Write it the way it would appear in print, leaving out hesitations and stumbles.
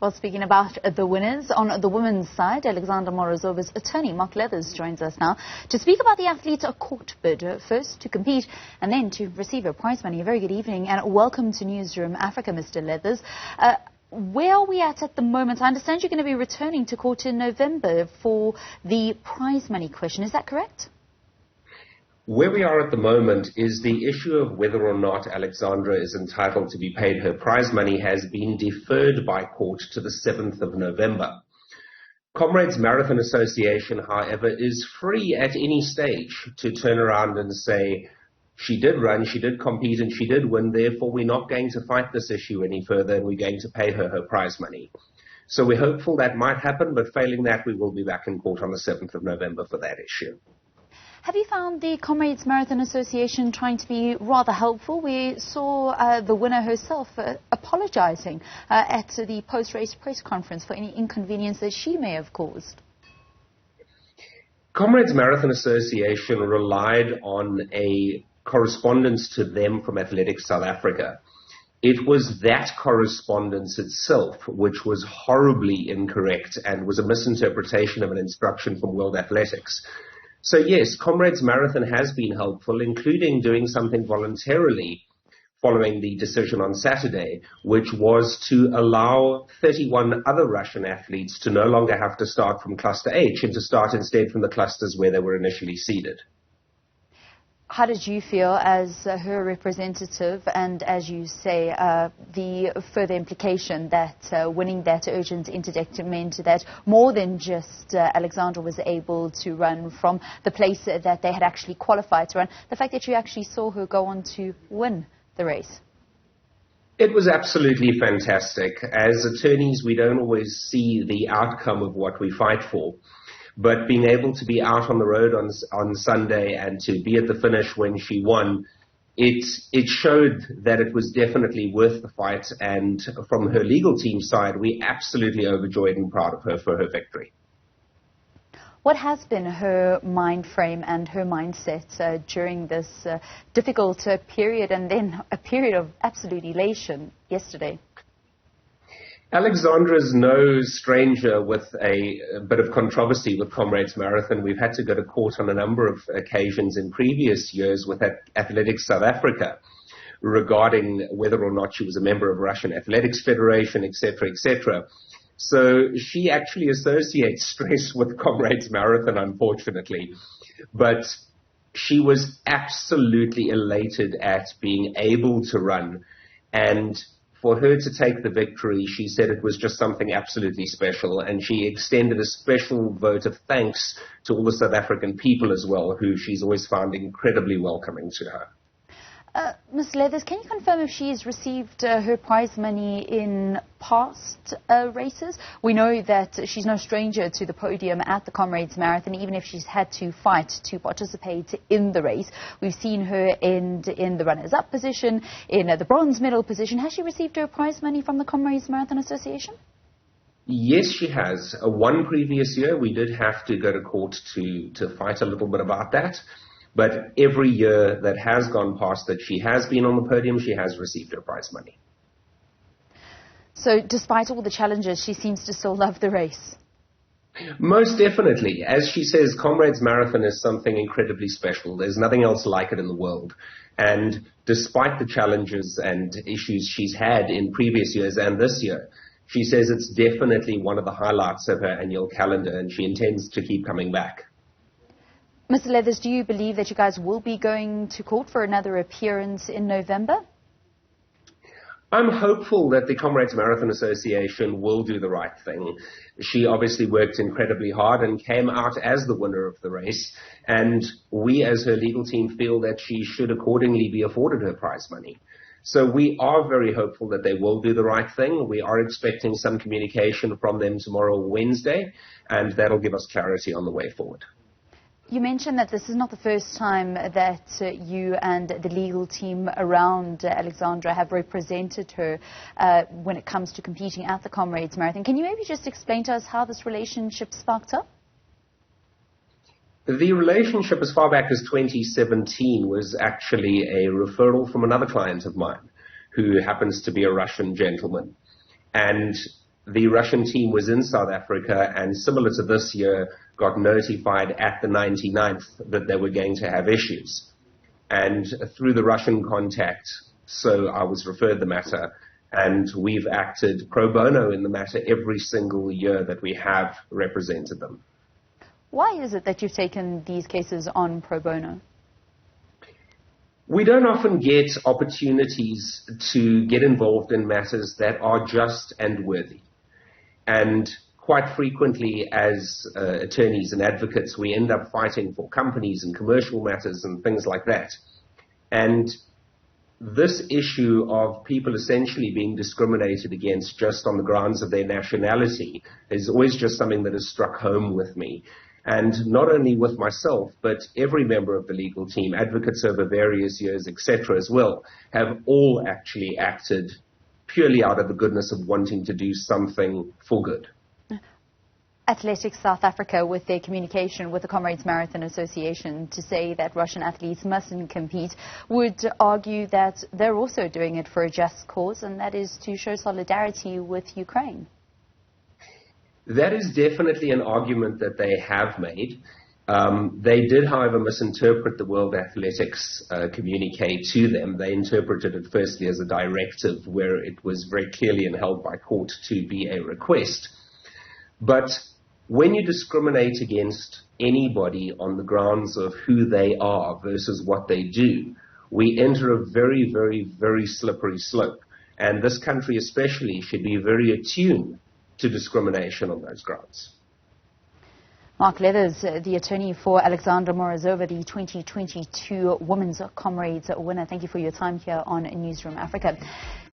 Well, speaking about the winners, on the women's side, Alexandra Morozova's attorney, Mark Leathers, joins us now to speak about the athletes' court bid, first to compete and then to receive her prize money. A very good evening and welcome to Newzroom Africa, Mr. Leathers. Where are we at the moment? I understand you're going to be returning to court in November for the prize money question. Is that correct? Where we are at the moment is the issue of whether or not Alexandra is entitled to be paid her prize money has been deferred by court to the 7th of November. Comrades Marathon Association, however, is free at any stage to turn around and say, she did run, she did compete, and she did win, therefore we're not going to fight this issue any further and we're going to pay her her prize money. So we're hopeful that might happen, but failing that, we will be back in court on the 7th of November for that issue. Have you found the Comrades Marathon Association trying to be rather helpful? We saw the winner herself apologising at the post-race press conference for any inconvenience that she may have caused. Comrades Marathon Association relied on a correspondence to them from Athletics South Africa. It was that correspondence itself which was horribly incorrect and was a misinterpretation of an instruction from World Athletics. So yes, Comrades Marathon has been helpful, including doing something voluntarily following the decision on Saturday, which was to allow 31 other Russian athletes to no longer have to start from Cluster H and to start instead from the clusters where they were initially seeded. How did you feel as her representative and, as you say, the further implication that winning that urgent interdict meant that more than just Alexandra was able to run from the place that they had actually qualified to run, the fact that you actually saw her go on to win the race? It was absolutely fantastic. As attorneys, we don't always see the outcome of what we fight for. But being able to be out on the road on Sunday and to be at the finish when she won, it showed that it was definitely worth the fight. And from her legal team side, we're absolutely overjoyed and proud of her for her victory. What has been her mind frame and her mindset during this difficult period and then a period of absolute elation yesterday? Alexandra's no stranger with a bit of controversy with Comrades Marathon. We've had to go to court on a number of occasions in previous years with Athletics South Africa regarding whether or not she was a member of Russian Athletics Federation, etc., etc. So she actually associates stress with Comrades Marathon, unfortunately. But she was absolutely elated at being able to run, and for her to take the victory, she said it was just something absolutely special, and she extended a special vote of thanks to all the South African people as well, who she's always found incredibly welcoming to her. Ms. Leathers, can you confirm if she has received her prize money in past races? We know that she's no stranger to the podium at the Comrades Marathon, even if she's had to fight to participate in the race. We've seen her end in the runners-up position, in the bronze medal position. Has she received her prize money from the Comrades Marathon Association? Yes, she has. One previous year, we did have to go to court to fight a little bit about that. But every year that has gone past that she has been on the podium, she has received her prize money. So despite all the challenges, she seems to still love the race. Most definitely. As she says, Comrades Marathon is something incredibly special. There's nothing else like it in the world. And despite the challenges and issues she's had in previous years and this year, she says it's definitely one of the highlights of her annual calendar, and she intends to keep coming back. Mr. Leathers, do you believe that you guys will be going to court for another appearance in November? I'm hopeful that the Comrades Marathon Association will do the right thing. She obviously worked incredibly hard and came out as the winner of the race, and we as her legal team feel that she should accordingly be afforded her prize money. So we are very hopeful that they will do the right thing. We are expecting some communication from them tomorrow, Wednesday, and that'll give us clarity on the way forward. You mentioned that this is not the first time that you and the legal team around Alexandra have represented her when it comes to competing at the Comrades Marathon. Can you maybe just explain to us how this relationship sparked up? The relationship as far back as 2017 was actually a referral from another client of mine who happens to be a Russian gentleman. And the Russian team was in South Africa and, similar to this year, got notified at the 99th that they were going to have issues. And through the Russian contact, so I was referred the matter, and we've acted pro bono in the matter every single year that we have represented them. Why is it that you've taken these cases on pro bono? We don't often get opportunities to get involved in matters that are just and worthy. And quite frequently, as attorneys and advocates, we end up fighting for companies and commercial matters and things like that. And this issue of people essentially being discriminated against just on the grounds of their nationality is always just something that has struck home with me. And not only with myself, but every member of the legal team, advocates over various years, etc. as well, have all actually acted purely out of the goodness of wanting to do something for good. Athletics South Africa, with their communication with the Comrades Marathon Association to say that Russian athletes mustn't compete, would argue that they're also doing it for a just cause, and that is to show solidarity with Ukraine. That is definitely an argument that they have made. They did, however, misinterpret the World Athletics communique to them. They interpreted it firstly as a directive, where it was very clearly and held by court to be a request. But when you discriminate against anybody on the grounds of who they are versus what they do, we enter a very, very, very slippery slope. And this country especially should be very attuned to discrimination on those grounds. Mark Leathers, the attorney for Alexandra Morozova, the 2022 Women's Comrades winner. Thank you for your time here on Newzroom Africa.